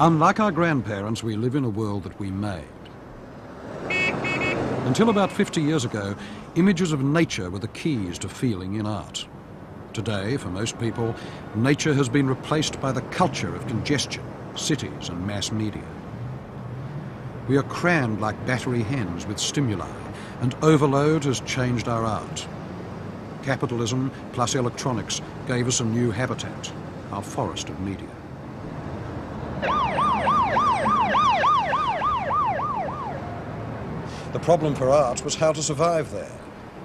Unlike our grandparents, we live in a world that we made. Until about 50 years ago, images of nature were the keys to feeling in art. Today, for most people, nature has been replaced by the culture of congestion, cities and mass media. We are crammed like battery hens with stimuli, and overload has changed our art. Capitalism plus electronics gave us a new habitat, our forest of media. The problem for art was how to survive there,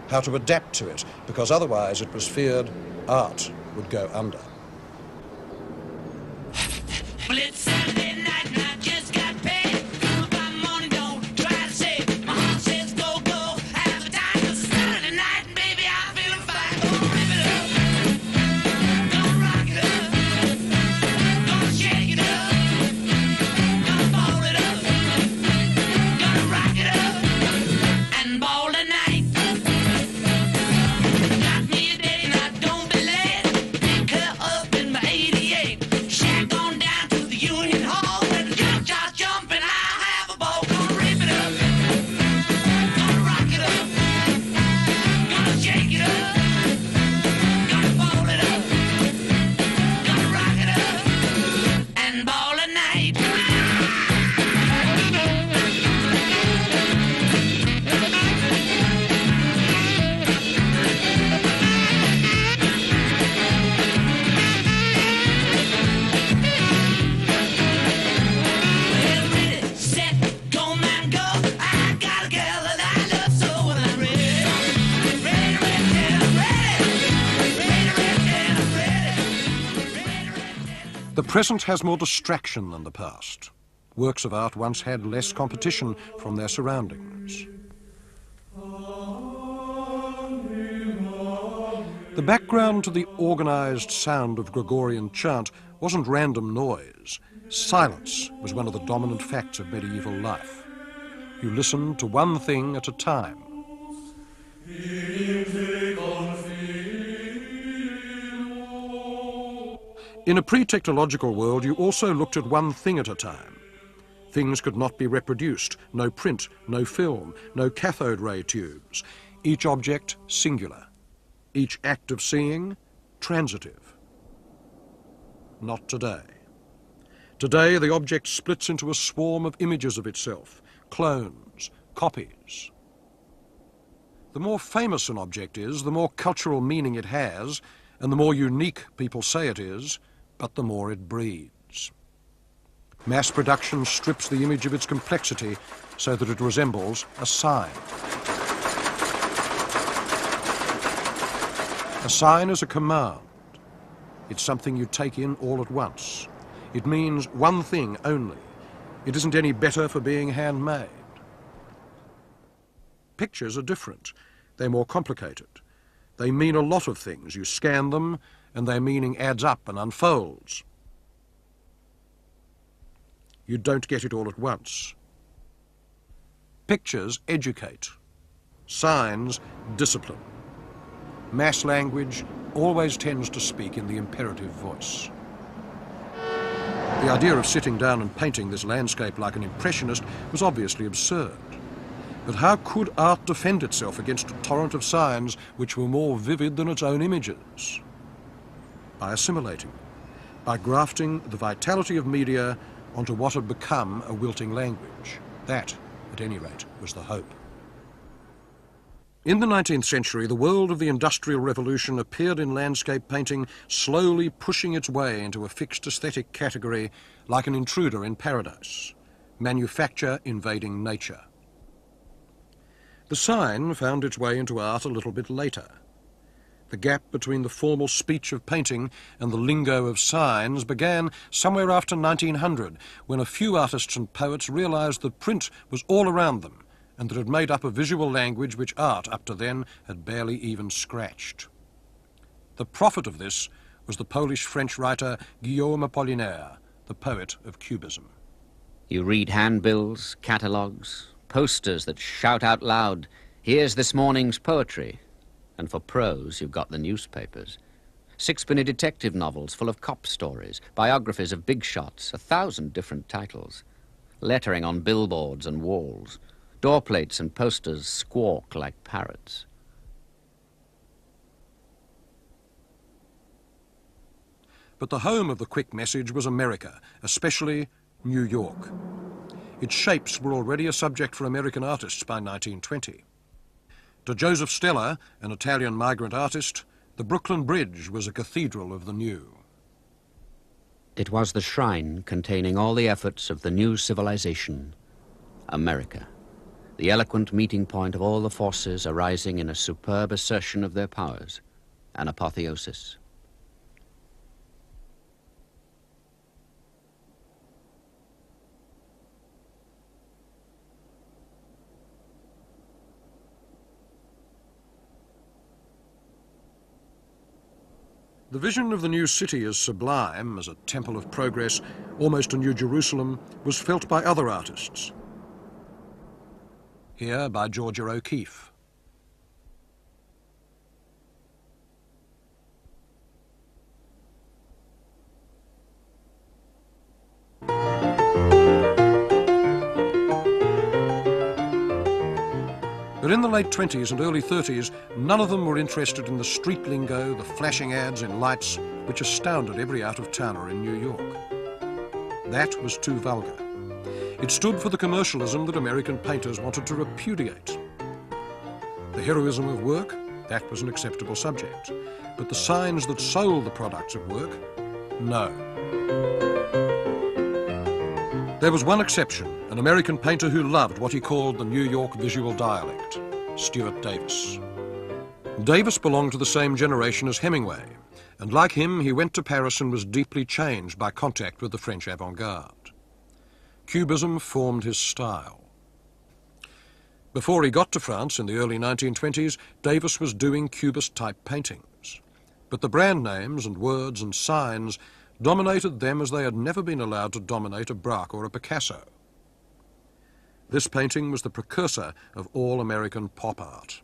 how to adapt to it, because otherwise it was feared art would go under. Well, it's Saturday night and I just got paid. Come up by morning, don't try to save. My heart says go, go. Have a time 'cause it's Saturday night and baby I'm feeling fine. Gonna rip it up, gonna rock it up, gonna shake it up, gonna fold it up, gonna rock it up and ball tonight. Got me a date and I don't be late. Pick her up in my 88. Shack on down to the Union Hall. When the jump starts jumping, I'll have a ball. Gonna rip it up, gonna rock it up, gonna shake it up, gonna fold it up, gonna rock it up and ball tonight. Well, ready, set, go, man, go. I got a girl that I love so. When I'm ready, ready, ready, ready, ready, ready, ready. The present has more distraction than the past. Works of art once had less competition from their surroundings. The background to the organised sound of Gregorian chant wasn't random noise. Silence was one of the dominant facts of medieval life. You listened to one thing at a time. In a pre-technological world, you also looked at one thing at a time. Things could not be reproduced. No print, no film, no cathode ray tubes. Each object singular. Each act of seeing transitive. Not today. Today, the object splits into a swarm of images of itself, clones, copies. The more famous an object is, the more cultural meaning it has, and the more unique people say it is, but the more it breeds. Mass production strips the image of its complexity so that it resembles a sign. A sign is a command. It's something you take in all at once. It means one thing only. It isn't any better for being handmade. Pictures are different. They're more complicated. They mean a lot of things. You scan them, and their meaning adds up and unfolds. You don't get it all at once. Pictures educate. Signs discipline. Mass language always tends to speak in the imperative voice. The idea of sitting down and painting this landscape like an impressionist was obviously absurd. But how could art defend itself against a torrent of signs which were more vivid than its own images? By assimilating, by grafting the vitality of media onto what had become a wilting language. That, at any rate, was the hope. In the 19th century, the world of the Industrial Revolution appeared in landscape painting, slowly pushing its way into a fixed aesthetic category like an intruder in paradise, manufacture invading nature. The sign found its way into art a little bit later. The gap between the formal speech of painting and the lingo of signs began somewhere after 1900, when a few artists and poets realised that print was all around them, and that it made up a visual language which art, up to then, had barely even scratched. The prophet of this was the Polish-French writer Guillaume Apollinaire, the poet of Cubism. You read handbills, catalogues, posters that shout out loud, "Here's this morning's poetry." And for prose, you've got the newspapers. sixpenny detective novels full of cop stories, biographies of big shots, 1,000 different titles, lettering on billboards and walls, door plates and posters squawk like parrots. But the home of the quick message was America, especially New York. Its shapes were already a subject for American artists by 1920. To Joseph Stella, an Italian migrant artist, the Brooklyn Bridge was a cathedral of the new. It was the shrine containing all the efforts of the new civilization, America, the eloquent meeting point of all the forces arising in a superb assertion of their powers, an apotheosis. The vision of the new city as sublime, as a temple of progress, almost a new Jerusalem, was felt by other artists. Here by Georgia O'Keeffe. But in the late 20s and early 30s, none of them were interested in the street lingo, the flashing ads in lights, which astounded every out-of-towner in New York. That was too vulgar. It stood for the commercialism that American painters wanted to repudiate. The heroism of work, that was an acceptable subject. But the signs that sold the products of work, no. There was one exception, an American painter who loved what he called the New York visual dialect, Stuart Davis. Davis belonged to the same generation as Hemingway, and like him, he went to Paris and was deeply changed by contact with the French avant-garde. Cubism formed his style. Before he got to France in the early 1920s, Davis was doing Cubist-type paintings. But the brand names and words and signs dominated them as they had never been allowed to dominate a Braque or a Picasso. This painting was the precursor of all American pop art.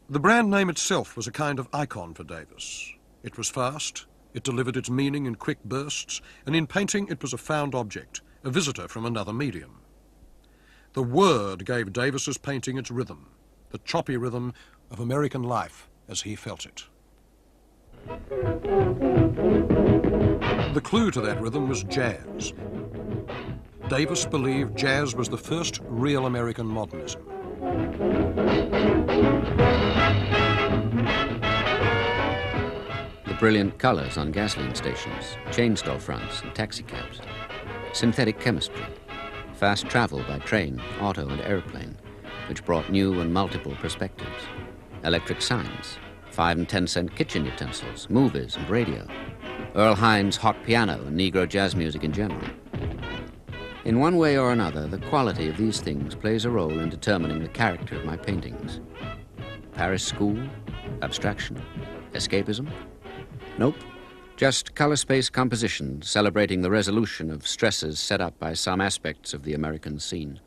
The brand name itself was a kind of icon for Davis. It was fast, it delivered its meaning in quick bursts, and in painting it was a found object, a visitor from another medium. The word gave Davis's painting its rhythm, the choppy rhythm of American life as he felt it. The clue to that rhythm was jazz. Davis believed jazz was the first real American modernism. The brilliant colours on gasoline stations, chain store fronts and taxicabs, synthetic chemistry, fast travel by train, auto and airplane, which brought new and multiple perspectives, electric signs, 5 and 10 cent kitchen utensils, movies and radio, Earl Hines' hot piano and Negro jazz music in general. In one way or another, the quality of these things plays a role in determining the character of my paintings. Paris school? Abstraction? Escapism? Nope. Just color space composition celebrating the resolution of stresses set up by some aspects of the American scene.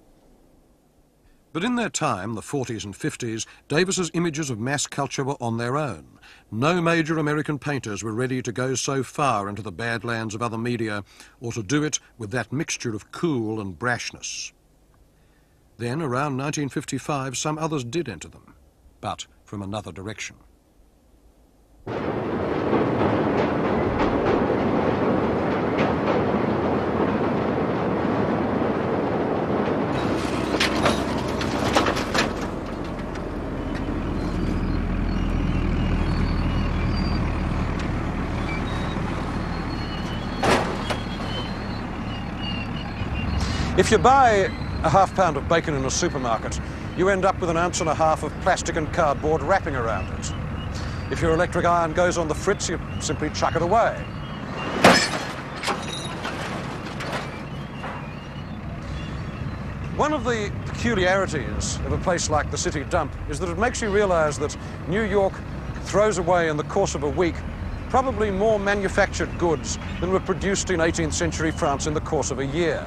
But in their time, the 40s and 50s, Davis's images of mass culture were on their own. No major American painters were ready to go so far into the badlands of other media or to do it with that mixture of cool and brashness. Then, around 1955, some others did enter them, but from another direction. If you buy a half-pound of bacon in a supermarket, you end up with 1.5 ounces of plastic and cardboard wrapping around it. If your electric iron goes on the fritz, you simply chuck it away. One of the peculiarities of a place like the city dump is that it makes you realize that New York throws away in the course of a week probably more manufactured goods than were produced in 18th century France in the course of a year.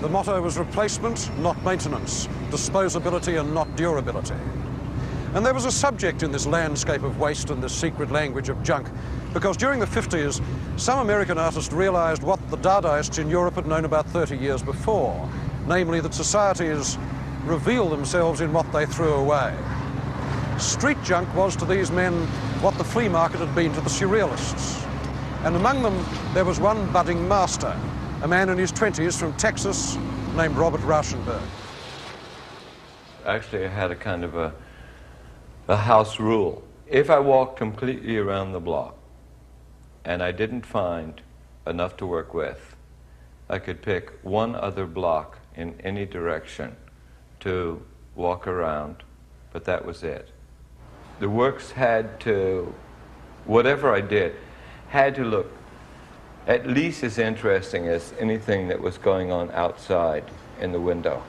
The motto was replacement, not maintenance, disposability and not durability. And there was a subject in this landscape of waste and this secret language of junk, because during the 50s, some American artists realized what the Dadaists in Europe had known about 30 years before, namely that societies reveal themselves in what they threw away. Street junk was to these men what the flea market had been to the surrealists. And among them, there was one budding master, a man in his 20s from Texas named Robert Rauschenberg. Actually, I had a kind of a house rule. If I walked completely around the block and I didn't find enough to work with, I could pick one other block in any direction to walk around, but that was it. The works had to, whatever I did, had to look at least as interesting as anything that was going on outside in the window.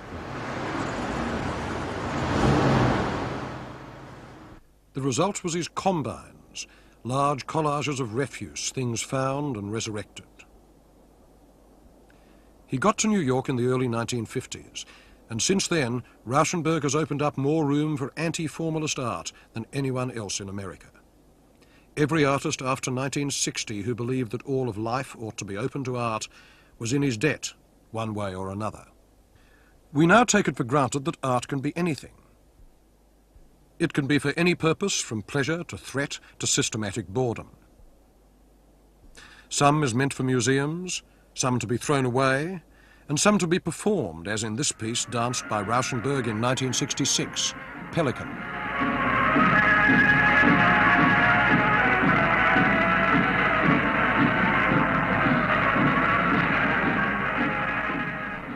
The result was his combines, large collages of refuse, things found and resurrected. He got to New York in the early 1950s, and since then, Rauschenberg has opened up more room for anti-formalist art than anyone else in America. Every artist after 1960 who believed that all of life ought to be open to art was in his debt, one way or another. We now take it for granted that art can be anything. It can be for any purpose, from pleasure to threat to systematic boredom. Some is meant for museums, some to be thrown away, and some to be performed, as in this piece danced by Rauschenberg in 1966, Pelican.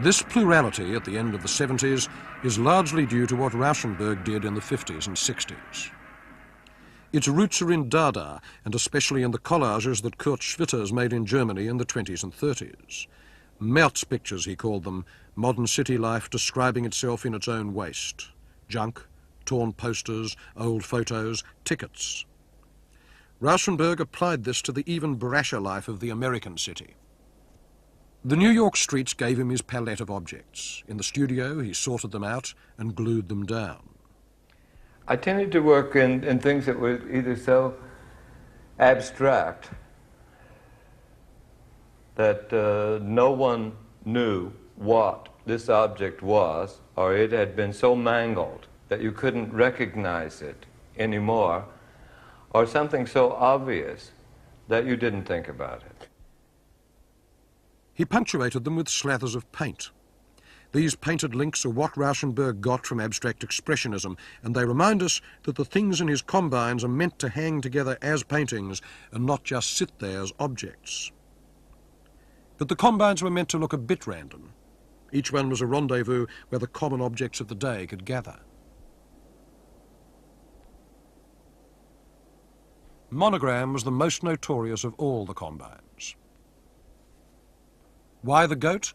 This plurality at the end of the 70s is largely due to what Rauschenberg did in the 50s and 60s. Its roots are in Dada, and especially in the collages that Kurt Schwitters made in Germany in the 20s and 30s. Merz pictures, he called them, modern city life describing itself in its own waste. Junk, torn posters, old photos, tickets. Rauschenberg applied this to the even brasher life of the American city. The New York streets gave him his palette of objects. In the studio, he sorted them out and glued them down. I tended to work in things that were either so abstract that no one knew what this object was, or it had been so mangled that you couldn't recognize it anymore, or something so obvious that you didn't think about it. He punctuated them with slathers of paint. These painted links are what Rauschenberg got from abstract expressionism, and they remind us that the things in his combines are meant to hang together as paintings and not just sit there as objects. But the combines were meant to look a bit random. Each one was a rendezvous where the common objects of the day could gather. Monogram was the most notorious of all the combines. Why the goat?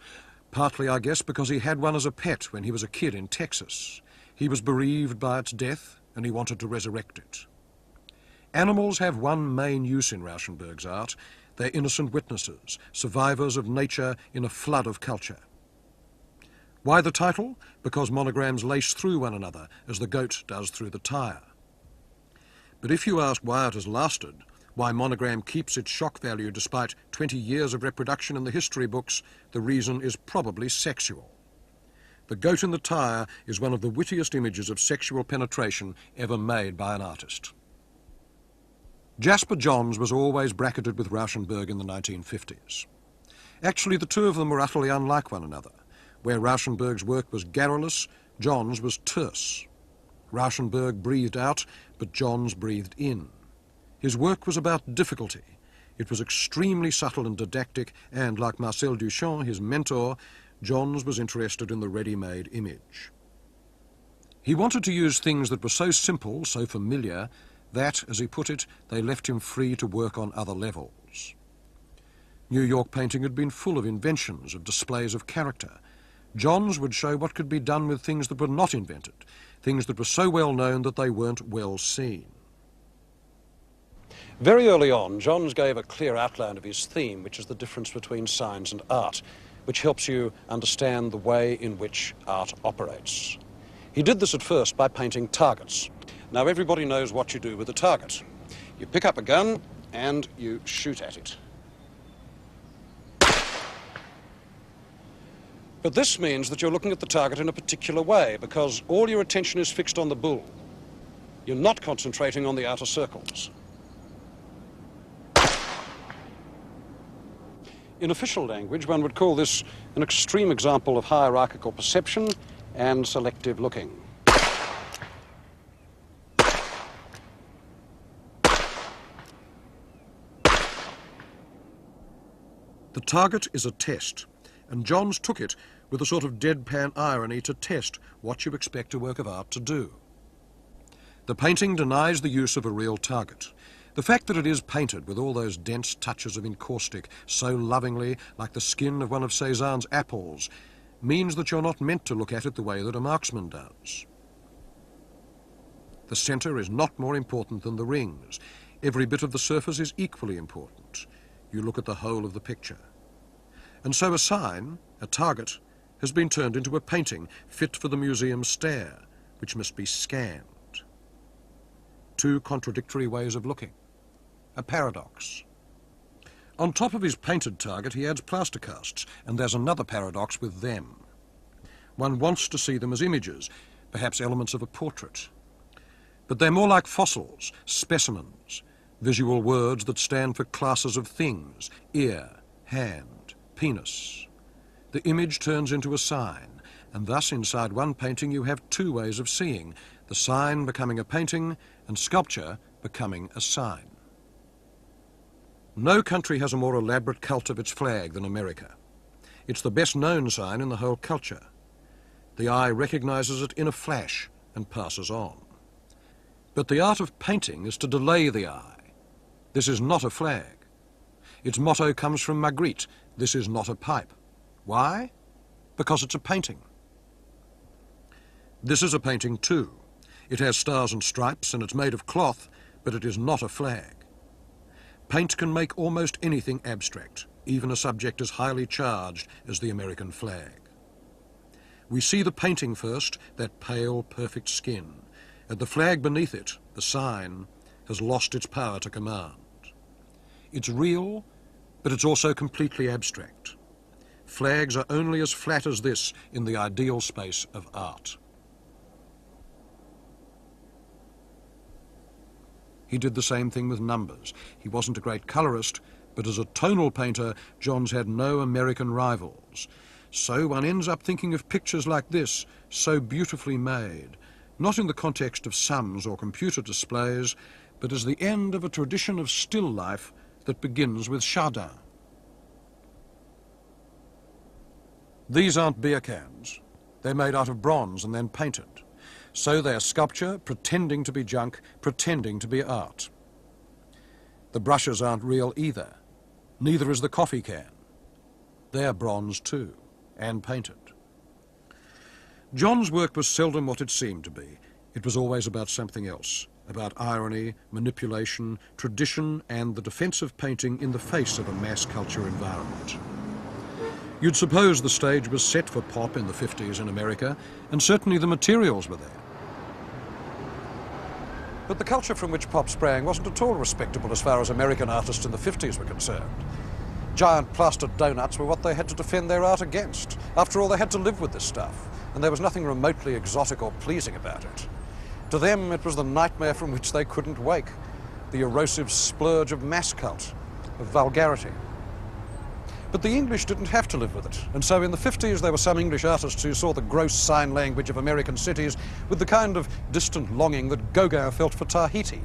Partly, I guess, because he had one as a pet when he was a kid in Texas. He was bereaved by its death, and he wanted to resurrect it. Animals have one main use in Rauschenberg's art. They're innocent witnesses, survivors of nature in a flood of culture. Why the title? Because monograms lace through one another, as the goat does through the tire. But if you ask why it has lasted, why Monogram keeps its shock value despite 20 years of reproduction in the history books, the reason is probably sexual. The goat in the tire is one of the wittiest images of sexual penetration ever made by an artist. Jasper Johns was always bracketed with Rauschenberg in the 1950s. Actually, the two of them were utterly unlike one another. Where Rauschenberg's work was garrulous, Johns was terse. Rauschenberg breathed out, but Johns breathed in. His work was about difficulty. It was extremely subtle and didactic, and like Marcel Duchamp, his mentor, Johns was interested in the ready-made image. He wanted to use things that were so simple, so familiar, that, as he put it, they left him free to work on other levels. New York painting had been full of inventions, of displays of character. Johns would show what could be done with things that were not invented, things that were so well known that they weren't well seen. Very early on, Johns gave a clear outline of his theme, which is the difference between science and art. which helps you understand the way in which art operates. He did this at first by painting targets. Now everybody knows what you do with a target. You pick up a gun and you shoot at it. But this means that you're looking at the target in a particular way because all your attention is fixed on the bull. You're not concentrating on the outer circles. In official language, one would call this an extreme example of hierarchical perception and selective looking. The target is a test, and Johns took it with a sort of deadpan irony to test what you expect a work of art to do. The painting denies the use of a real target. The fact that it is painted with all those dense touches of encaustic so lovingly, like the skin of one of Cézanne's apples, means that you're not meant to look at it the way that a marksman does. The centre is not more important than the rings. Every bit of the surface is equally important. You look at the whole of the picture. And so a sign, a target, has been turned into a painting fit for the museum stare, which must be scanned. Two contradictory ways of looking. A paradox. On top of his painted target, he adds plaster casts, and there's another paradox with them. One wants to see them as images, perhaps elements of a portrait. But they're more like fossils, specimens, visual words that stand for classes of things: ear, hand, penis. The image turns into a sign, and thus inside one painting you have two ways of seeing, the sign becoming a painting and sculpture becoming a sign. No country has a more elaborate cult of its flag than America. It's the best known sign in the whole culture. The eye recognizes it in a flash and passes on. But the art of painting is to delay the eye. This is not a flag. Its motto comes from Magritte: this is not a pipe. Why? Because it's a painting. This is a painting too. It has stars and stripes and it's made of cloth, but it is not a flag. Paint can make almost anything abstract, even a subject as highly charged as the American flag. We see the painting first, that pale, perfect skin, and the flag beneath it, the sign, has lost its power to command. It's real, but it's also completely abstract. Flags are only as flat as this in the ideal space of art. He did the same thing with numbers. He wasn't a great colorist, but as a tonal painter, Johns had no American rivals. So one ends up thinking of pictures like this, so beautifully made, not in the context of sums or computer displays, but as the end of a tradition of still life that begins with Chardin. These aren't beer cans. They're made out of bronze and then painted. So they're sculpture, pretending to be junk, pretending to be art. The brushes aren't real either. Neither is the coffee can. They're bronze too, and painted. Johns' work was seldom what it seemed to be. It was always about something else, about irony, manipulation, tradition, and the defense of painting in the face of a mass culture environment. You'd suppose the stage was set for pop in the 50s in America, and certainly the materials were there. But the culture from which pop sprang wasn't at all respectable as far as American artists in the 50s were concerned. Giant plastered donuts were what they had to defend their art against. After all, they had to live with this stuff, and there was nothing remotely exotic or pleasing about it. To them, it was the nightmare from which they couldn't wake, the erosive splurge of mass cult, of vulgarity. But the English didn't have to live with it, and so in the 50s there were some English artists who saw the gross sign language of American cities with the kind of distant longing that Gauguin felt for Tahiti.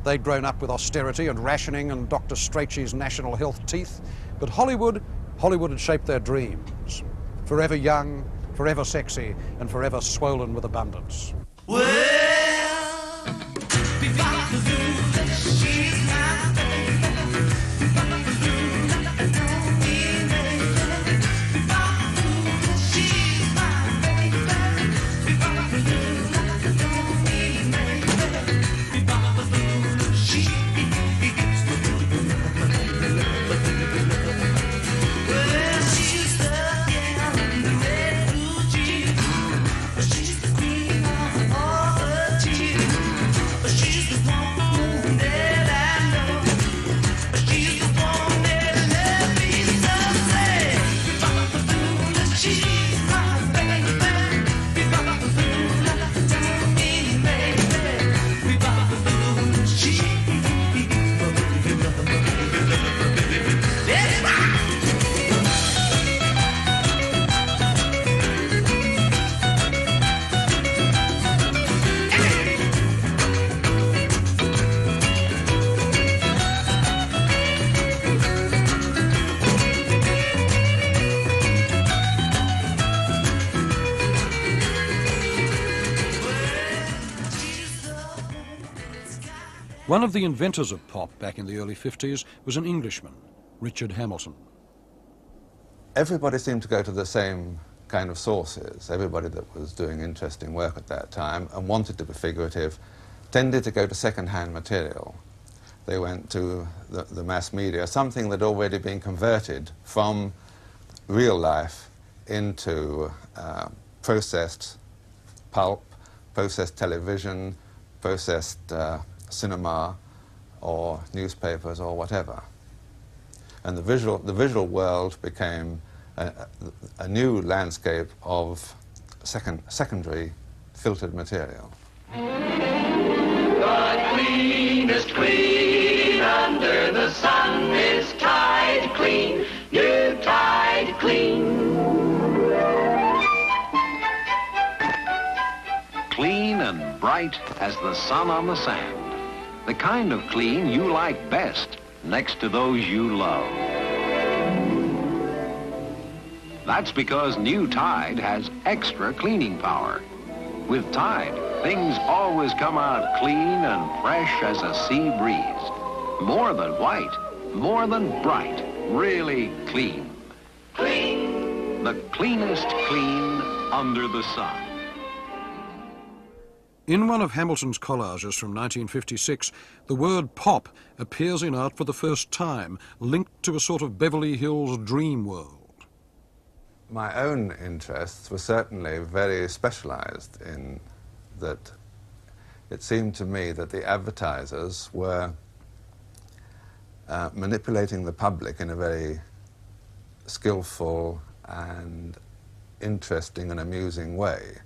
They'd grown up with austerity and rationing and Dr. Strachey's national health teeth, but Hollywood had shaped their dreams. Forever young, forever sexy, and forever swollen with abundance. Well, she's my well, she's the One of the inventors of pop back in the early 50s was an Englishman, Richard Hamilton. Everybody seemed to go to the same kind of sources. Everybody that was doing interesting work at that time and wanted to be figurative tended to go to second-hand material. They went to the mass media, something that had already been converted from real life into processed pulp, processed television, processed cinema, or newspapers, or whatever. And the visual world became a new landscape of secondary filtered material. The cleanest clean under the sun is Tide Clean, new Tide Clean. Clean and bright as the sun on the sand. The kind of clean you like best next to those you love. That's because new Tide has extra cleaning power. With Tide, things always come out clean and fresh as a sea breeze. More than white, more than bright, really clean. Clean. The cleanest clean under the sun. In one of Hamilton's collages from 1956, the word pop appears in art for the first time, linked to a sort of Beverly Hills dream world. My own interests were certainly very specialized in that it seemed to me that the advertisers were manipulating the public in a very skillful and interesting and amusing way.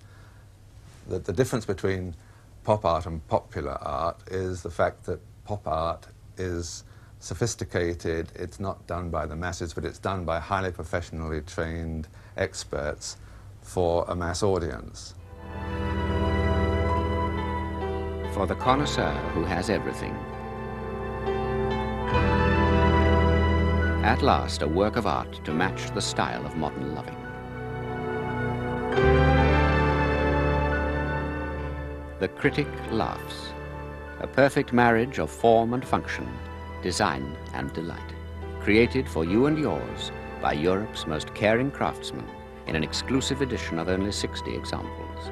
That the difference between pop art and popular art is the fact that pop art is sophisticated, it's not done by the masses, but it's done by highly professionally trained experts for a mass audience. For the connoisseur who has everything. At last, a work of art to match the style of modern loving. The critic laughs. A perfect marriage of form and function, design and delight. Created for you and yours by Europe's most caring craftsmen in an exclusive edition of only 60 examples.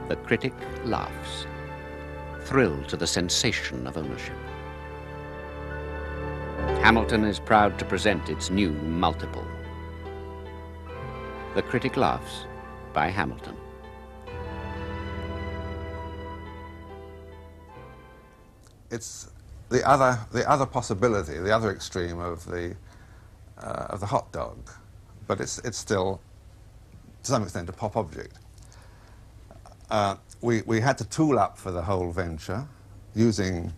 The critic laughs, thrilled to the sensation of ownership. Hamilton is proud to present its new multiple. The Critic Laughs by Hamilton. It's the other possibility, the other extreme of the hot dog, but it's still, to some extent, a pop object. We had to tool up for the whole venture using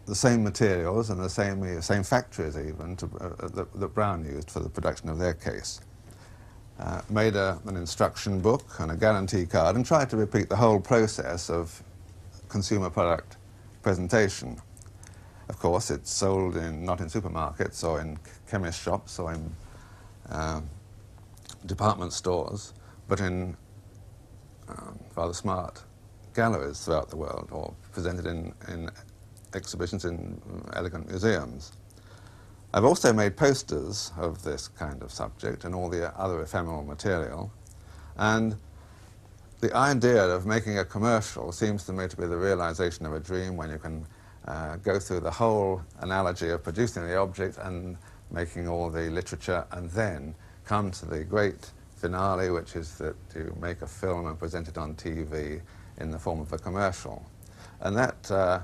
the same materials and the same factories even that Brown used for the production of their case. Made an instruction book and a guarantee card and tried to repeat the whole process of consumer product presentation. Of course, it's sold not in supermarkets or in chemist shops or in department stores, but in rather smart galleries throughout the world, or presented in exhibitions in elegant museums. I've also made posters of this kind of subject and all the other ephemeral material, and the idea of making a commercial seems to me to be the realization of a dream when you can go through the whole analogy of producing the object and making all the literature and then come to the great finale, which is that you make a film and present it on TV in the form of a commercial. And that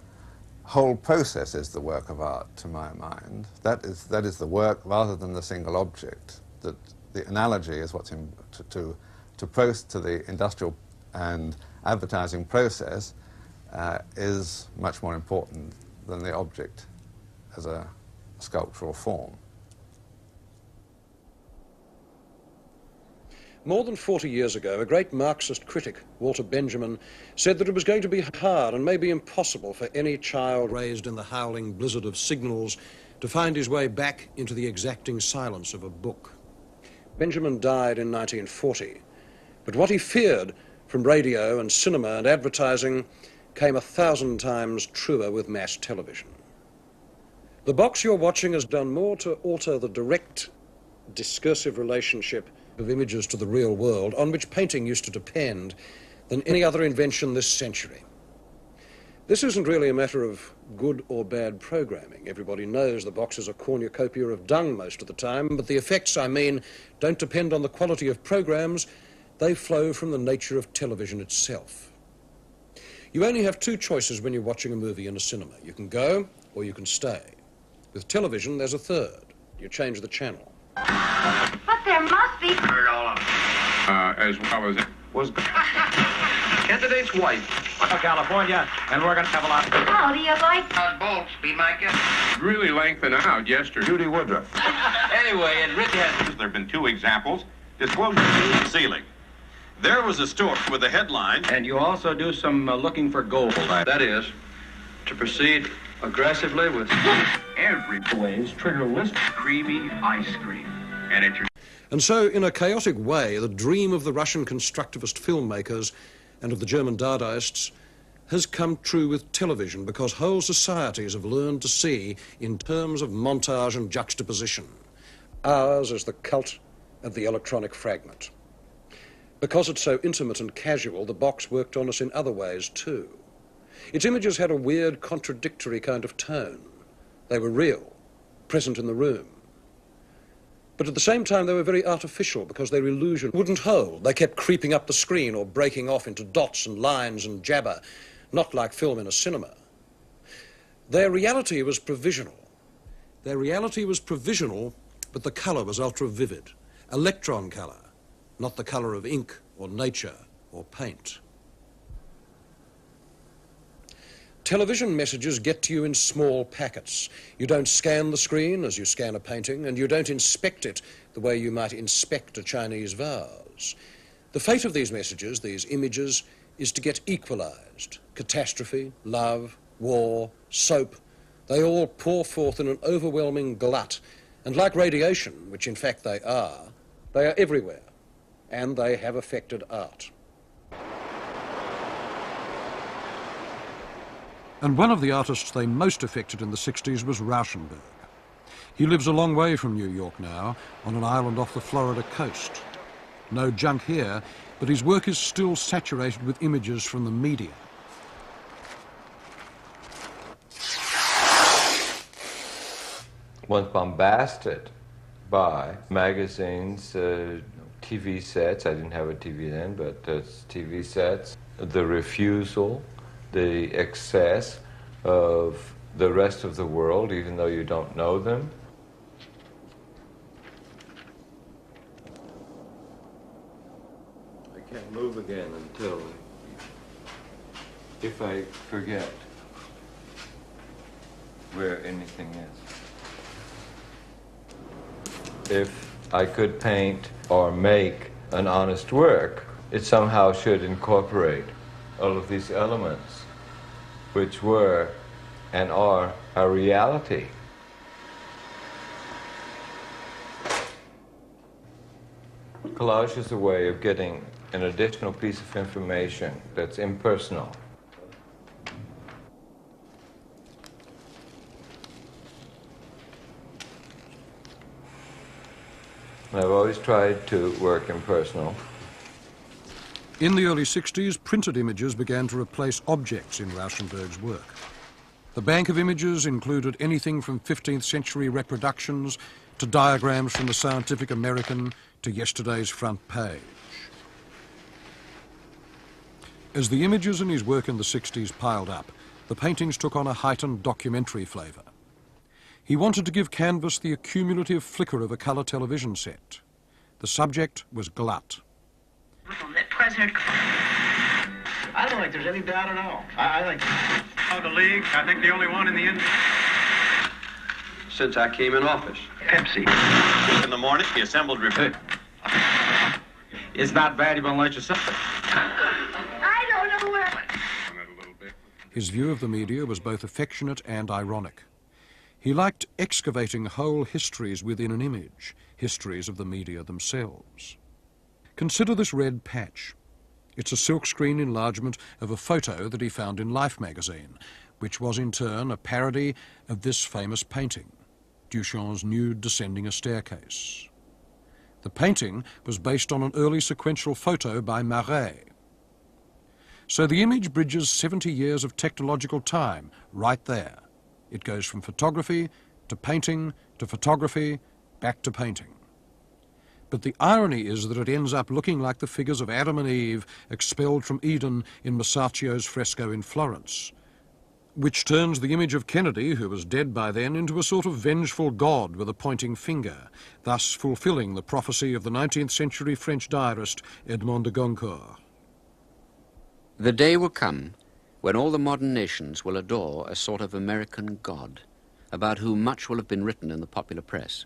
whole process is the work of art, to my mind. That is the work rather than the single object. That the analogy is what's to the industrial and advertising process is much more important than the object as a sculptural form. More than 40 years ago, a great Marxist critic, Walter Benjamin, said that it was going to be hard and maybe impossible for any child raised in the howling blizzard of signals to find his way back into the exacting silence of a book. Benjamin died in 1940, but what he feared from radio and cinema and advertising came 1,000 times truer with mass television. The box you're watching has done more to alter the direct, discursive relationship of images to the real world, on which painting used to depend, than any other invention this century. This isn't really a matter of good or bad programming. Everybody knows the box is a cornucopia of dung most of the time, but the effects, I mean, don't depend on the quality of programs. They flow from the nature of television itself. You only have two choices when you're watching a movie in a cinema. You can go or you can stay. With television, there's a third. You change the channel. But there must be. Heard all of it. As well as it was. Candidate's wife. California, and we're going to have a lot. How do you like? Bolts, be my guest. Really lengthened out yesterday. Judy Woodruff. Anyway, it really has. There have been two examples. Disclosure and sealing. There was a story with a headline. And you also do some looking for gold. That is, to proceed aggressively with Every Blaze trigger list creamy ice cream. And it's your And so, in a chaotic way, the dream of the Russian constructivist filmmakers and of the German Dadaists has come true with television, because whole societies have learned to see in terms of montage and juxtaposition. Ours is the cult of the electronic fragment. Because it's so intimate and casual, the box worked on us in other ways too. Its images had a weird, contradictory kind of tone. They were real, present in the room. But at the same time, they were very artificial, because their illusion wouldn't hold. They kept creeping up the screen or breaking off into dots and lines and jabber, not like film in a cinema. Their reality was provisional. Their reality was provisional, but the colour was ultra-vivid. Electron colour, not the colour of ink or nature or paint. Television messages get to you in small packets. You don't scan the screen as you scan a painting, and you don't inspect it the way you might inspect a Chinese vase. The fate of these messages, these images, is to get equalized. Catastrophe, love, war, soap, they all pour forth in an overwhelming glut. And like radiation, which in fact they are everywhere, and they have affected art. And one of the artists they most affected in the 60s was Rauschenberg. He lives a long way from New York now, on an island off the Florida coast. No junk here, but his work is still saturated with images from the media. Was bombasted by magazines, TV sets. I didn't have a TV then, but TV sets. The refusal, the excess of the rest of the world, even though you don't know them. I can't move again until, if I forget where anything is. If I could paint or make an honest work, it somehow should incorporate all of these elements, which were and are a reality. Collage is a way of getting an additional piece of information that's impersonal. I've always tried to work impersonal. In the early 60s, printed images began to replace objects in Rauschenberg's work. The bank of images included anything from 15th century reproductions to diagrams from the Scientific American to yesterday's front page. As the images in his work in the 60s piled up, the paintings took on a heightened documentary flavour. He wanted to give canvas the accumulative flicker of a colour television set. The subject was glut. President. I don't think there's any doubt at all. I think... Of the league, I think the only one in the industry. since I came in office. Pepsi. In the morning, he assembled report. It's not bad, you won't let yourself. I don't know where. His view of the media was both affectionate and ironic. He liked excavating whole histories within an image, histories of the media themselves. Consider this red patch. It's a silkscreen enlargement of a photo that he found in Life magazine, which was in turn a parody of this famous painting, Duchamp's nude descending a staircase. The painting was based on an early sequential photo by Marais. So the image bridges 70 years of technological time right there. It goes from photography to painting to photography, back to painting. But the irony is that it ends up looking like the figures of Adam and Eve expelled from Eden in Masaccio's fresco in Florence, which turns the image of Kennedy, who was dead by then, into a sort of vengeful god with a pointing finger, thus fulfilling the prophecy of the 19th century French diarist Edmond de Goncourt. The day will come when all the modern nations will adore a sort of American god, about whom much will have been written in the popular press.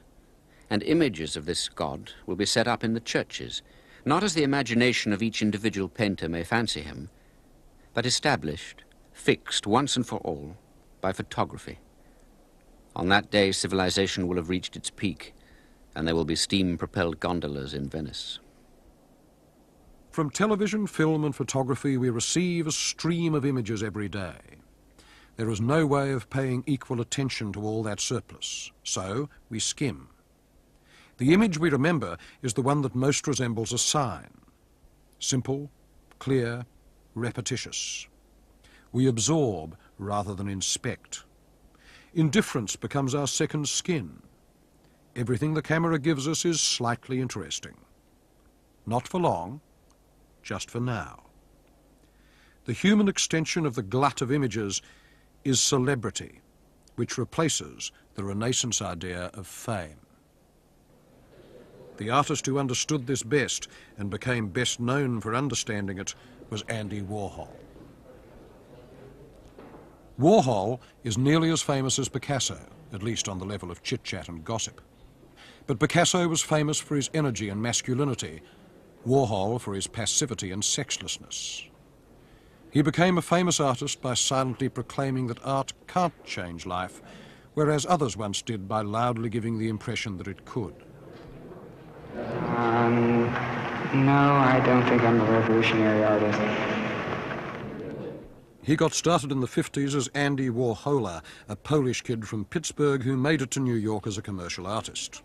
And images of this god will be set up in the churches, not as the imagination of each individual painter may fancy him, but established, fixed once and for all, by photography. On that day, civilization will have reached its peak, and there will be steam-propelled gondolas in Venice. From television, film and photography, we receive a stream of images every day. There is no way of paying equal attention to all that surplus, so we skim. The image we remember is the one that most resembles a sign. Simple, clear, repetitious. We absorb rather than inspect. Indifference becomes our second skin. Everything the camera gives us is slightly interesting. Not for long, just for now. The human extension of the glut of images is celebrity, which replaces the Renaissance idea of fame. The artist who understood this best and became best known for understanding it was Andy Warhol. Warhol is nearly as famous as Picasso, at least on the level of chit-chat and gossip. But Picasso was famous for his energy and masculinity, Warhol for his passivity and sexlessness. He became a famous artist by silently proclaiming that art can't change life, whereas others once did by loudly giving the impression that it could. No, I don't think I'm a revolutionary artist. He got started in the 50s as Andy Warhola, a Polish kid from Pittsburgh who made it to New York as a commercial artist.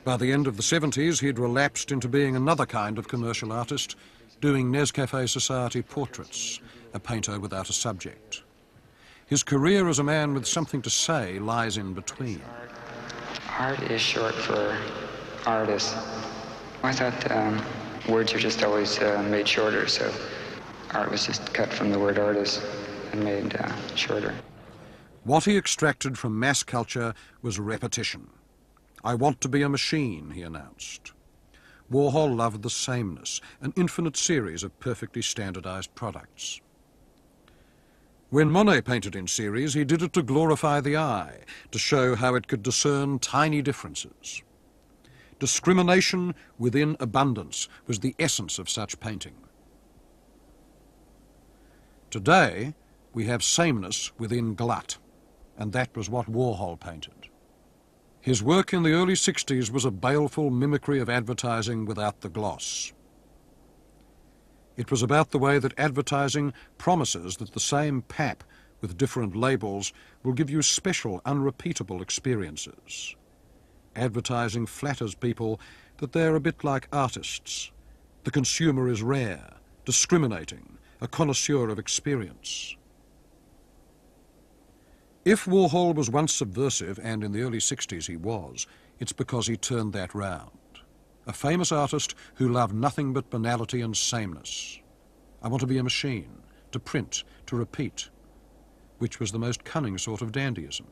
By the end of the 70s, he'd relapsed into being another kind of commercial artist, doing Nescafe Society portraits, a painter without a subject. His career as a man with something to say lies in between. Art is short for artist. I thought words are just always made shorter, so art was just cut from the word artist and made shorter. What he extracted from mass culture was repetition. "I want to be a machine," he announced. Warhol loved the sameness, an infinite series of perfectly standardized products. When Monet painted in series, he did it to glorify the eye, to show how it could discern tiny differences. Discrimination within abundance was the essence of such painting. Today, we have sameness within glut, and that was what Warhol painted. His work in the early 60s was a baleful mimicry of advertising without the gloss. It was about the way that advertising promises that the same pap with different labels will give you special, unrepeatable experiences. Advertising flatters people that they're a bit like artists. The consumer is rare, discriminating, a connoisseur of experience. If Warhol was once subversive, and in the early 60s he was, it's because he turned that round. A famous artist who loved nothing but banality and sameness. I want to be a machine, to print, to repeat, which was the most cunning sort of dandyism.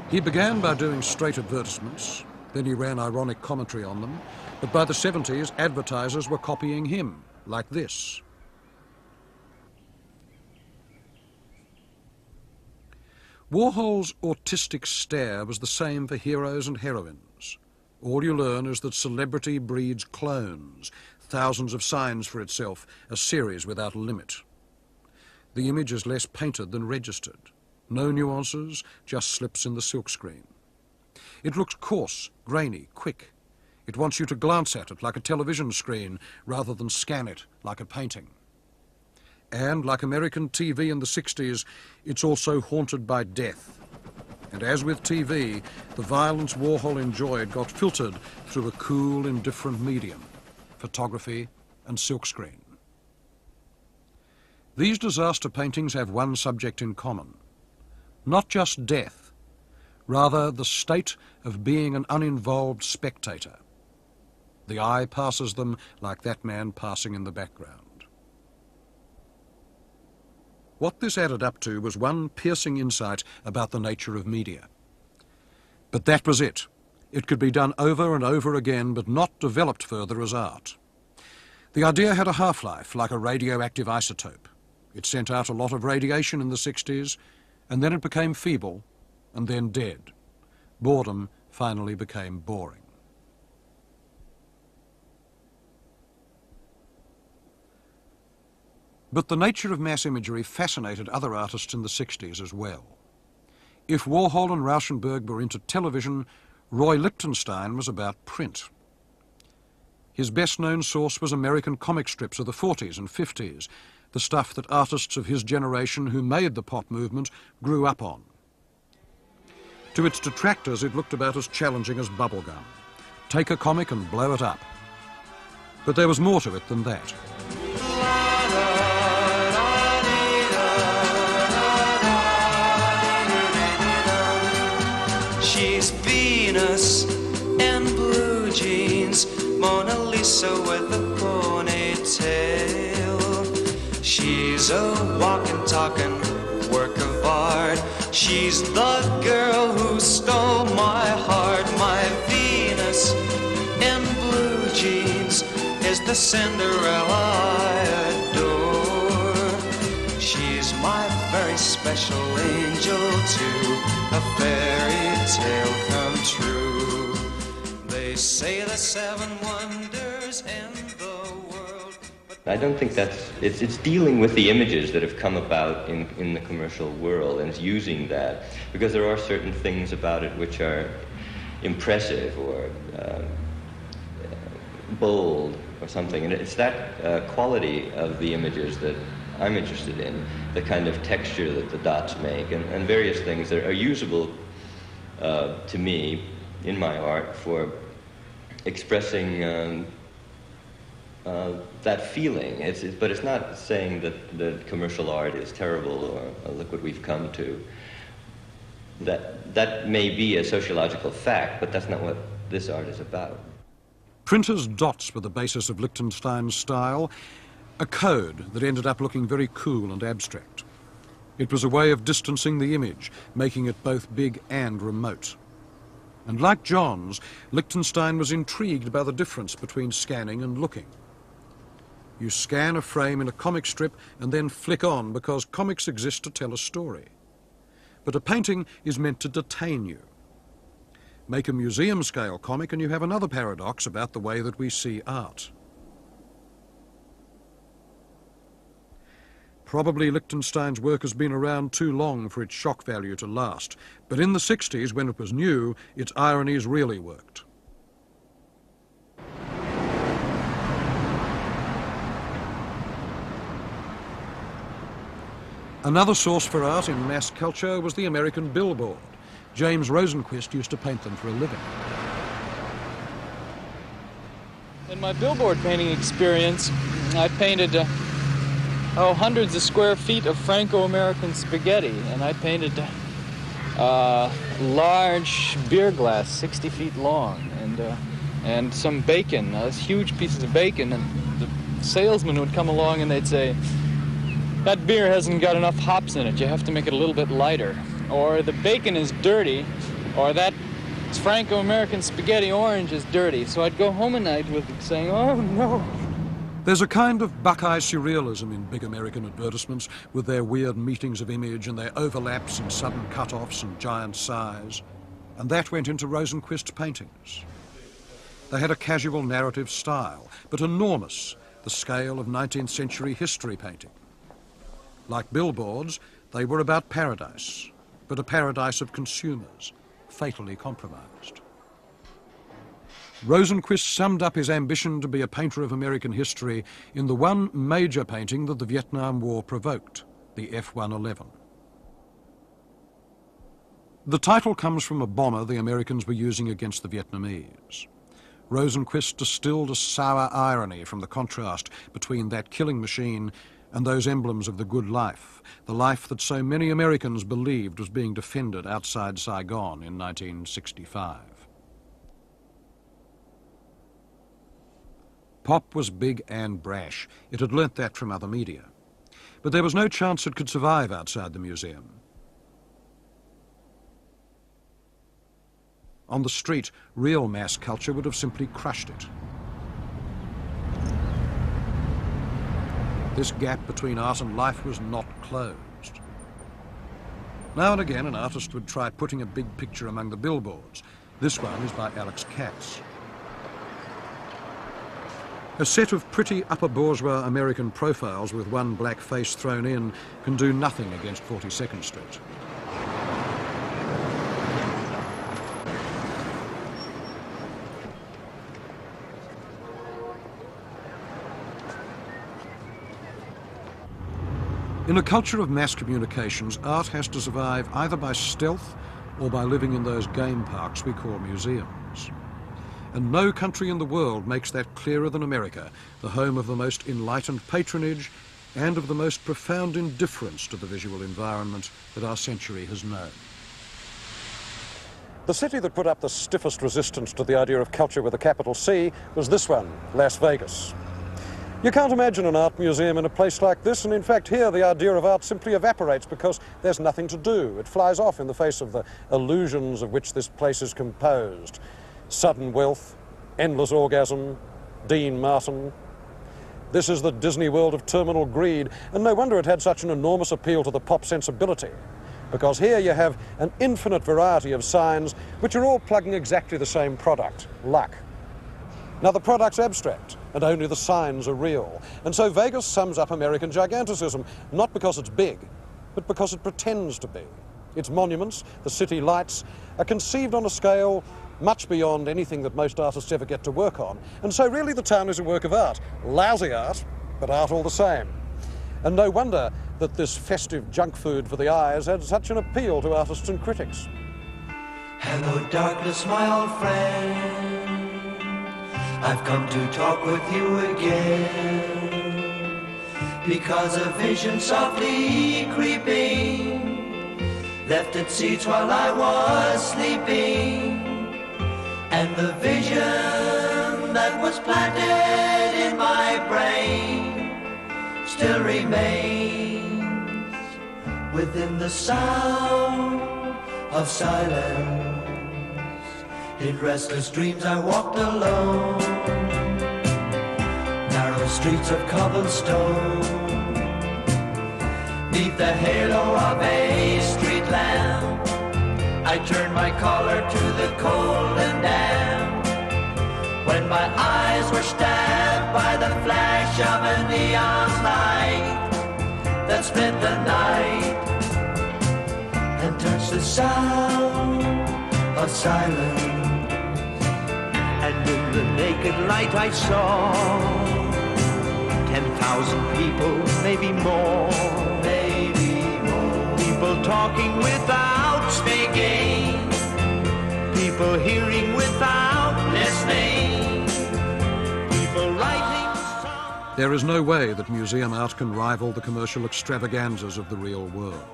He began by doing straight advertisements, then he ran ironic commentary on them, but by the 70s, advertisers were copying him, like this. Warhol's autistic stare was the same for heroes and heroines. All you learn is that celebrity breeds clones, thousands of signs for itself, a series without limit. The image is less painted than registered. No nuances, just slips in the silkscreen. It looks coarse, grainy, quick. It wants you to glance at it like a television screen rather than scan it like a painting. And like American TV in the 60s, it's also haunted by death. And as with TV, the violence Warhol enjoyed got filtered through a cool, indifferent medium, photography and silkscreen. These disaster paintings have one subject in common. Not just death, rather the state of being an uninvolved spectator. The eye passes them like that man passing in the background. What this added up to was one piercing insight about the nature of media. But that was it. It could be done over and over again, but not developed further as art. The idea had a half-life, like a radioactive isotope. It sent out a lot of radiation in the 60s, and then it became feeble, and then dead. Boredom finally became boring. But the nature of mass imagery fascinated other artists in the 60s as well. If Warhol and Rauschenberg were into television, Roy Lichtenstein was about print. His best-known source was American comic strips of the 40s and 50s, the stuff that artists of his generation who made the pop movement grew up on. To its detractors, it looked about as challenging as bubblegum. Take a comic and blow it up. But there was more to it than that. She's Venus in blue jeans, Mona Lisa with a ponytail. She's a walking, talking work of art. She's the girl who stole my heart. My Venus in blue jeans is the Cinderella I adore. She's my very special angel too, a fairy tale come true. They say the 7 wonders in the world. I don't think it's dealing with the images that have come about in the commercial world and it's using that, because there are certain things about it which are impressive or bold or something, and it's that quality of the images that I'm interested in, the kind of texture that the dots make and various things that are usable to me in my art for expressing that feeling. But it's not saying that the commercial art is terrible or look what we've come to. That may be a sociological fact, but that's not what this art is about. Printer's dots were the basis of Lichtenstein's style, a code that ended up looking very cool and abstract. It was a way of distancing the image, making it both big and remote. And like Johns, Lichtenstein was intrigued by the difference between scanning and looking. You scan a frame in a comic strip and then flick on because comics exist to tell a story. But a painting is meant to detain you. Make a museum-scale comic and you have another paradox about the way that we see art. Probably Lichtenstein's work has been around too long for its shock value to last, but in the 60s, when it was new, its ironies really worked. Another source for art in mass culture was the American billboard. James Rosenquist used to paint them for a living. In my billboard painting experience, I painted hundreds of square feet of Franco-American spaghetti, and I painted large beer glass, 60 feet long, and some bacon, huge pieces of bacon, and the salesman would come along and they'd say, "That beer hasn't got enough hops in it, you have to make it a little bit lighter," or "The bacon is dirty," or "That Franco-American spaghetti orange is dirty." So I'd go home at night with saying, "Oh no." There's a kind of Buckeye surrealism in big American advertisements, with their weird meetings of image and their overlaps and sudden cut-offs and giant sighs. And that went into Rosenquist's paintings. They had a casual narrative style, but enormous, the scale of 19th century history painting. Like billboards, they were about paradise, but a paradise of consumers, fatally compromised. Rosenquist summed up his ambition to be a painter of American history in the one major painting that the Vietnam War provoked, the F-111. The title comes from a bomber the Americans were using against the Vietnamese. Rosenquist distilled a sour irony from the contrast between that killing machine and those emblems of the good life, the life that so many Americans believed was being defended outside Saigon in 1965. Pop was big and brash. It had learnt that from other media. But there was no chance it could survive outside the museum. On the street, real mass culture would have simply crushed it. This gap between art and life was not closed. Now and again, an artist would try putting a big picture among the billboards. This one is by Alex Katz. A set of pretty upper bourgeois American profiles with one black face thrown in can do nothing against 42nd Street. In a culture of mass communications, art has to survive either by stealth or by living in those game parks we call museums. And no country in the world makes that clearer than America, the home of the most enlightened patronage and of the most profound indifference to the visual environment that our century has known. The city that put up the stiffest resistance to the idea of culture with a capital C was this one, Las Vegas. You can't imagine an art museum in a place like this, and in fact here the idea of art simply evaporates because there's nothing to do. It flies off in the face of the illusions of which this place is composed. Sudden wealth, endless orgasm, Dean Martin. This is the Disney world of terminal greed, and no wonder it had such an enormous appeal to the pop sensibility, because here you have an infinite variety of signs which are all plugging exactly the same product, luck. Now the product's abstract, and only the signs are real. And so Vegas sums up American giganticism, not because it's big, but because it pretends to be. Its monuments, the city lights, are conceived on a scale much beyond anything that most artists ever get to work on. And so really the town is a work of art. Lousy art, but art all the same. And no wonder that this festive junk food for the eyes had such an appeal to artists and critics. Hello, darkness, my old friend. I've come to talk with you again, because a vision softly creeping left its seats while I was sleeping, and the vision that was planted in my brain still remains within the sound of silence. In restless dreams I walked alone, narrow streets of cobblestone, neath the halo of a street lamp. I turned my collar to the cold and damp, when my eyes were stabbed by the flash of a neon light that split the night and touched the sound of silence. And in the naked light I saw 10,000 people, maybe more, people talking without speaking, people hearing without listening, people writing songs. There is no way that museum art can rival the commercial extravaganzas of the real world.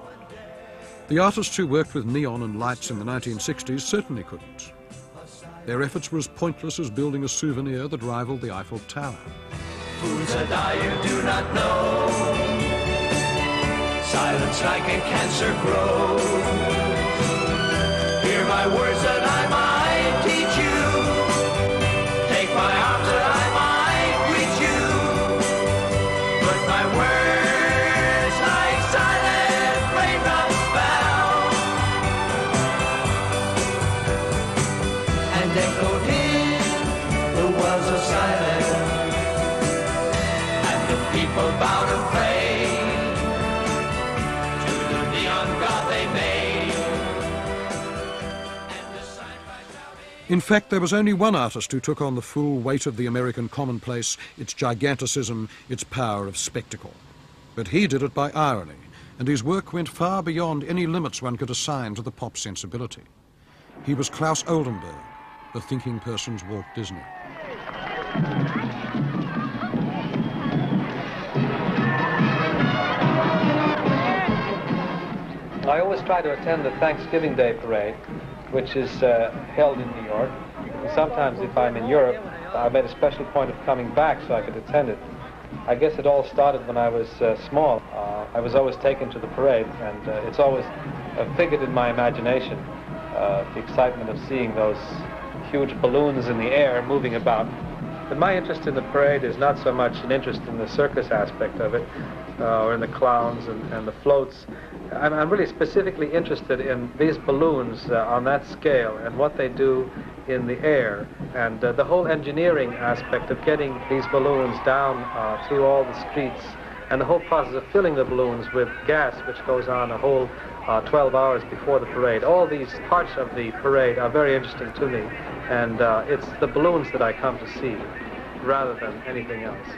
The artists who worked with neon and lights in the 1960s certainly couldn't. Their efforts were as pointless as building a souvenir that rivaled the Eiffel Tower. Fools that I you do not know, silence like a cancer grows. Hear my words that I might teach you, take my arms that I might reach you, but my words like silent raindrops fell and echoed in In fact, there was only one artist who took on the full weight of the American commonplace, its giganticism, its power of spectacle. But he did it by irony, and his work went far beyond any limits one could assign to the pop sensibility. He was Claes Oldenburg, the thinking person's Walt Disney. I always try to attend the Thanksgiving Day Parade, which is held in New York. And sometimes if I'm in Europe, I made a special point of coming back so I could attend it. I guess it all started when I was small. I was always taken to the parade, and it's always figured in my imagination, the excitement of seeing those huge balloons in the air moving about. But my interest in the parade is not so much an interest in the circus aspect of it, or in the clowns and the floats. I'm really specifically interested in these balloons on that scale and what they do in the air, and the whole engineering aspect of getting these balloons down through all the streets, and the whole process of filling the balloons with gas, which goes on a whole 12 hours before the parade. All these parts of the parade are very interesting to me, and it's the balloons that I come to see rather than anything else.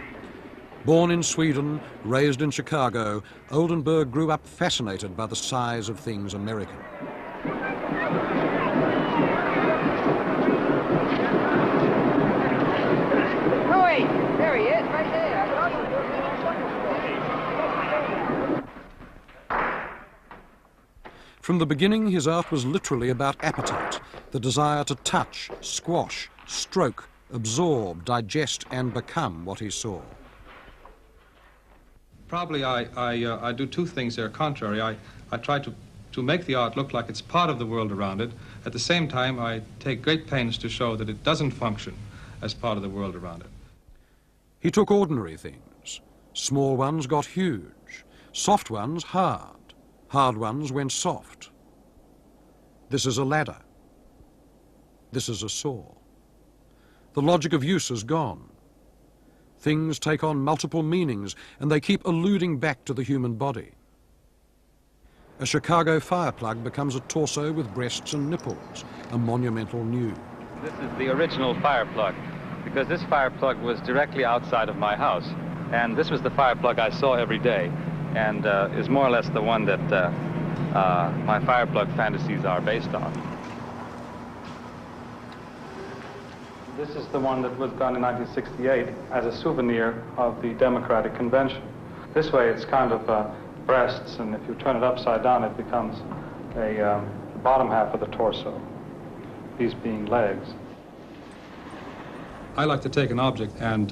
Born in Sweden, raised in Chicago, Oldenburg grew up fascinated by the size of things American. Oh, wait, there he is, right there. From the beginning, his art was literally about appetite, the desire to touch, squash, stroke, absorb, digest, and become what he saw. Probably I do two things that are contrary. I try to make the art look like it's part of the world around it. At the same time, I take great pains to show that it doesn't function as part of the world around it. He took ordinary things. Small ones got huge. Soft ones hard. Hard ones went soft. This is a ladder. This is a saw. The logic of use is gone. Things take on multiple meanings, and they keep alluding back to the human body. A Chicago fire plug becomes a torso with breasts and nipples, a monumental nude. This is the original fire plug, because this fire plug was directly outside of my house. And this was the fire plug I saw every day, and is more or less the one that my fire plug fantasies are based on. This is the one that was done in 1968 as a souvenir of the Democratic Convention. This way it's kind of breasts, and if you turn it upside down it becomes a bottom half of the torso, these being legs. I like to take an object and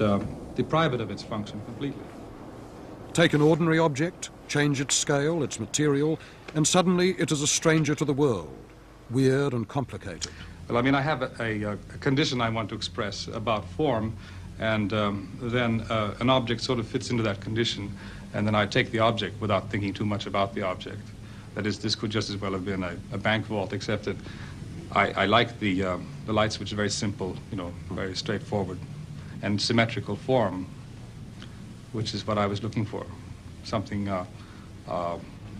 deprive it of its function completely. Take an ordinary object, change its scale, its material, and suddenly it is a stranger to the world, weird and complicated. Well, I mean, I have a condition I want to express about form, and then an object sort of fits into that condition, and then I take the object without thinking too much about the object. That is, this could just as well have been a bank vault, except that I like the light switch, very simple, you know, very straightforward, and symmetrical form, which is what I was looking for, something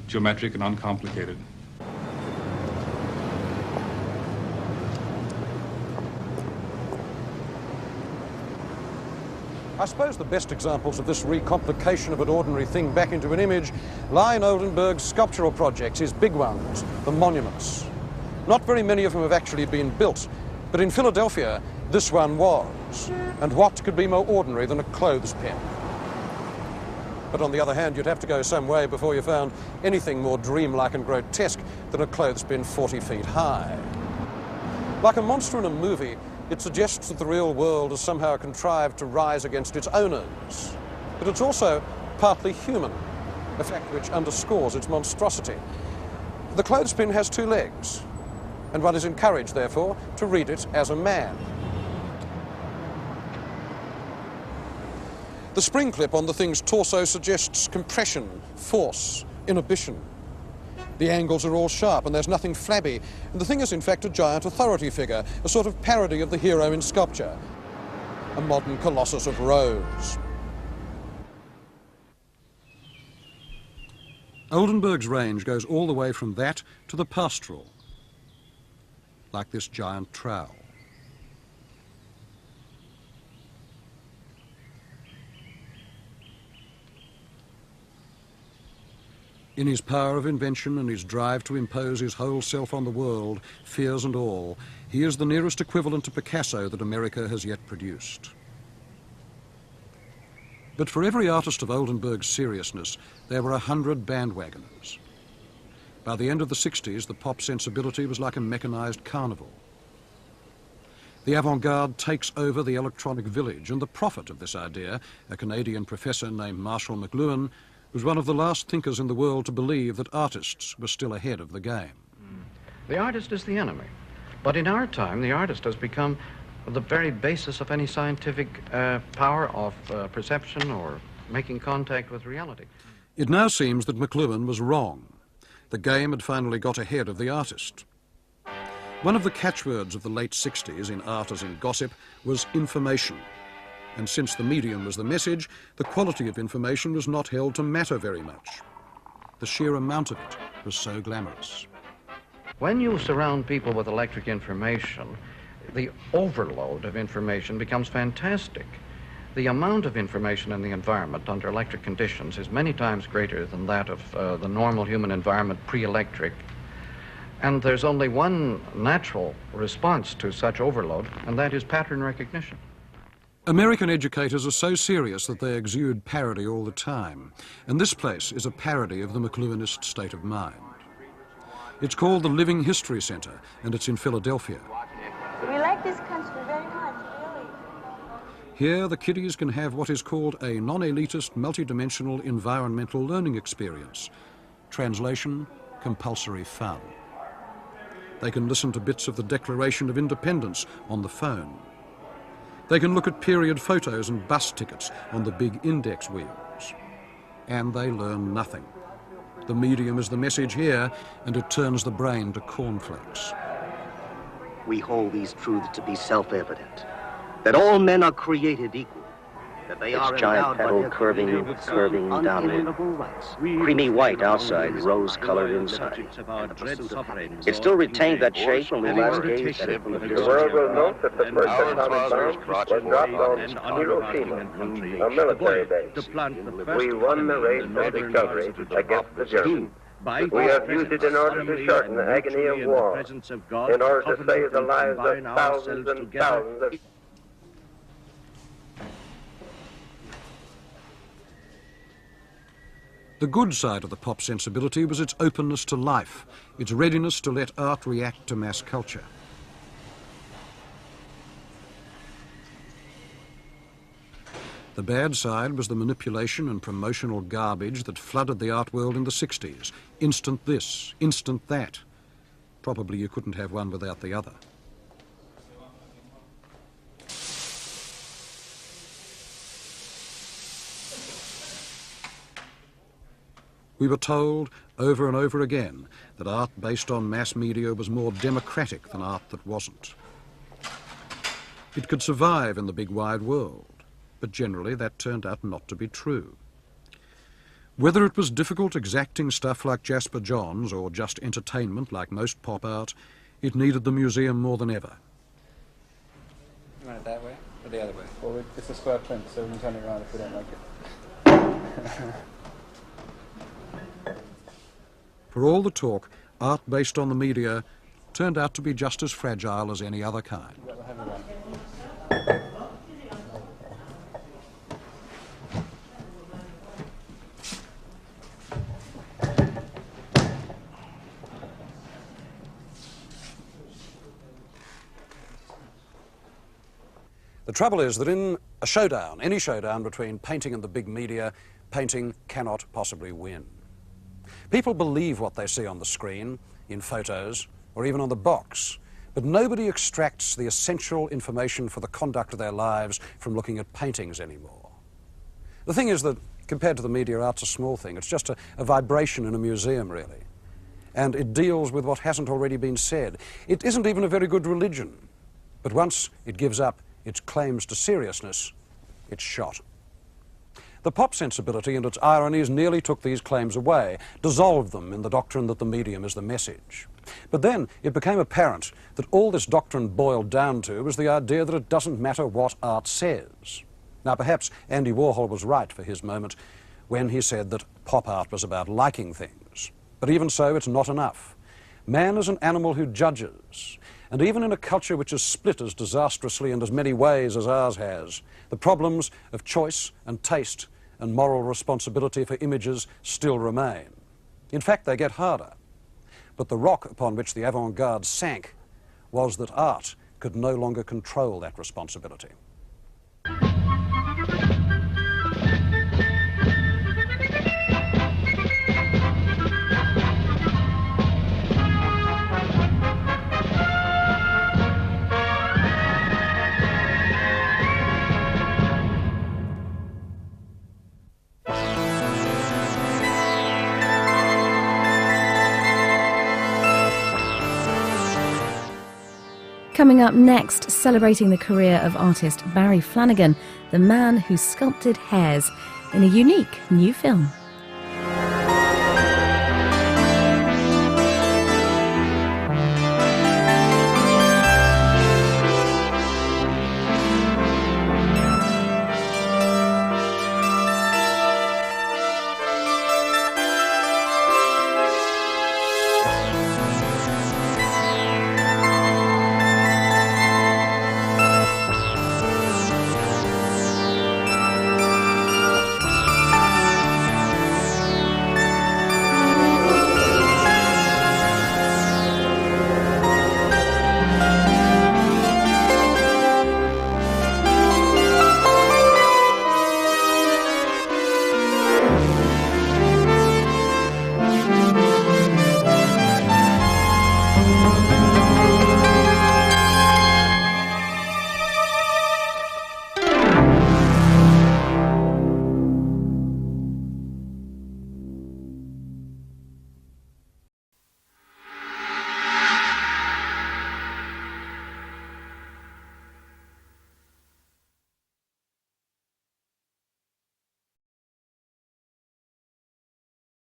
geometric and uncomplicated. I suppose the best examples of this recomplication of an ordinary thing back into an image lie in Oldenburg's sculptural projects, his big ones, the monuments. Not very many of them have actually been built, but in Philadelphia, this one was. And what could be more ordinary than a clothespin? But on the other hand, you'd have to go some way before you found anything more dreamlike and grotesque than a clothespin 40 feet high. Like a monster in a movie, it suggests that the real world is somehow contrived to rise against its owners. But it's also partly human, a fact which underscores its monstrosity. The clothespin has two legs, and one is encouraged, therefore, to read it as a man. The spring clip on the thing's torso suggests compression, force, inhibition. The angles are all sharp and there's nothing flabby, and the thing is in fact a giant authority figure, a sort of parody of the hero in sculpture, a modern Colossus of Rhodes. Oldenburg's range goes all the way from that to the pastoral, like this giant trowel. In his power of invention and his drive to impose his whole self on the world, fears and all, he is the nearest equivalent to Picasso that America has yet produced. But for every artist of Oldenburg's seriousness, there were 100 bandwagoners. By the end of the 60s, the pop sensibility was like a mechanized carnival. The avant-garde takes over the electronic village, and the prophet of this idea, a Canadian professor named Marshall McLuhan, was one of the last thinkers in the world to believe that artists were still ahead of the game. The artist is the enemy. But in our time, the artist has become the very basis of any scientific power of perception or making contact with reality. It now seems that McLuhan was wrong. The game had finally got ahead of the artist. One of the catchwords of the late 60s in art as in gossip was information. And since the medium was the message, the quality of information was not held to matter very much. The sheer amount of it was so glamorous. When you surround people with electric information, the overload of information becomes fantastic. The amount of information in the environment under electric conditions is many times greater than that of the normal human environment pre-electric. And there's only one natural response to such overload, and that is pattern recognition. American educators are so serious that they exude parody all the time, and this place is a parody of the McLuhanist state of mind. It's called the Living History Center, and it's in Philadelphia. We like this country very much, really. Here, the kiddies can have what is called a non-elitist, multidimensional environmental learning experience. Translation, compulsory fun. They can listen to bits of the Declaration of Independence on the phone. They can look at period photos and bus tickets on the big index wheels. And they learn nothing. The medium is the message here, and it turns the brain to cornflakes. We hold these truths to be self-evident, that all men are created equal, that they are giant petal curving downward, creamy white outside, rose-colored inside. It still retained that shape when we last gazed at it from the distance. The world will note that the first atomic bomb was dropped on Hiroshima, a military base. We won the race of discovery against the Germans. We have used it in order to shorten the agony of war, in order to save the lives of thousands and thousands of... The good side of the pop sensibility was its openness to life, its readiness to let art react to mass culture. The bad side was the manipulation and promotional garbage that flooded the art world in the 60s. Instant this, instant that. Probably you couldn't have one without the other. We were told over and over again that art based on mass media was more democratic than art that wasn't. It could survive in the big wide world, but generally that turned out not to be true. Whether it was difficult exacting stuff like Jasper Johns or just entertainment like most pop art, it needed the museum more than ever. You want it that way or the other way? Well, it's a square print, so we can turn it around if we don't like it. For all the talk, art based on the media turned out to be just as fragile as any other kind. The trouble is that in a showdown, any showdown between painting and the big media, painting cannot possibly win. People believe what they see on the screen, in photos, or even on the box, but nobody extracts the essential information for the conduct of their lives from looking at paintings anymore. The thing is that, compared to the media, art's a small thing. It's just a vibration in a museum, really. And it deals with what hasn't already been said. It isn't even a very good religion, but once it gives up its claims to seriousness, it's shot. The pop sensibility and its ironies nearly took these claims away, dissolved them in the doctrine that the medium is the message. But then it became apparent that all this doctrine boiled down to was the idea that it doesn't matter what art says. Now, perhaps Andy Warhol was right for his moment when he said that pop art was about liking things. But even so, it's not enough. Man is an animal who judges. And even in a culture which is split as disastrously and as many ways as ours has, the problems of choice and taste and moral responsibility for images still remain. In fact, they get harder. But the rock upon which the avant-garde sank was that art could no longer control that responsibility. Coming up next, celebrating the career of artist Barry Flanagan, the man who sculpted hares, in a unique new film.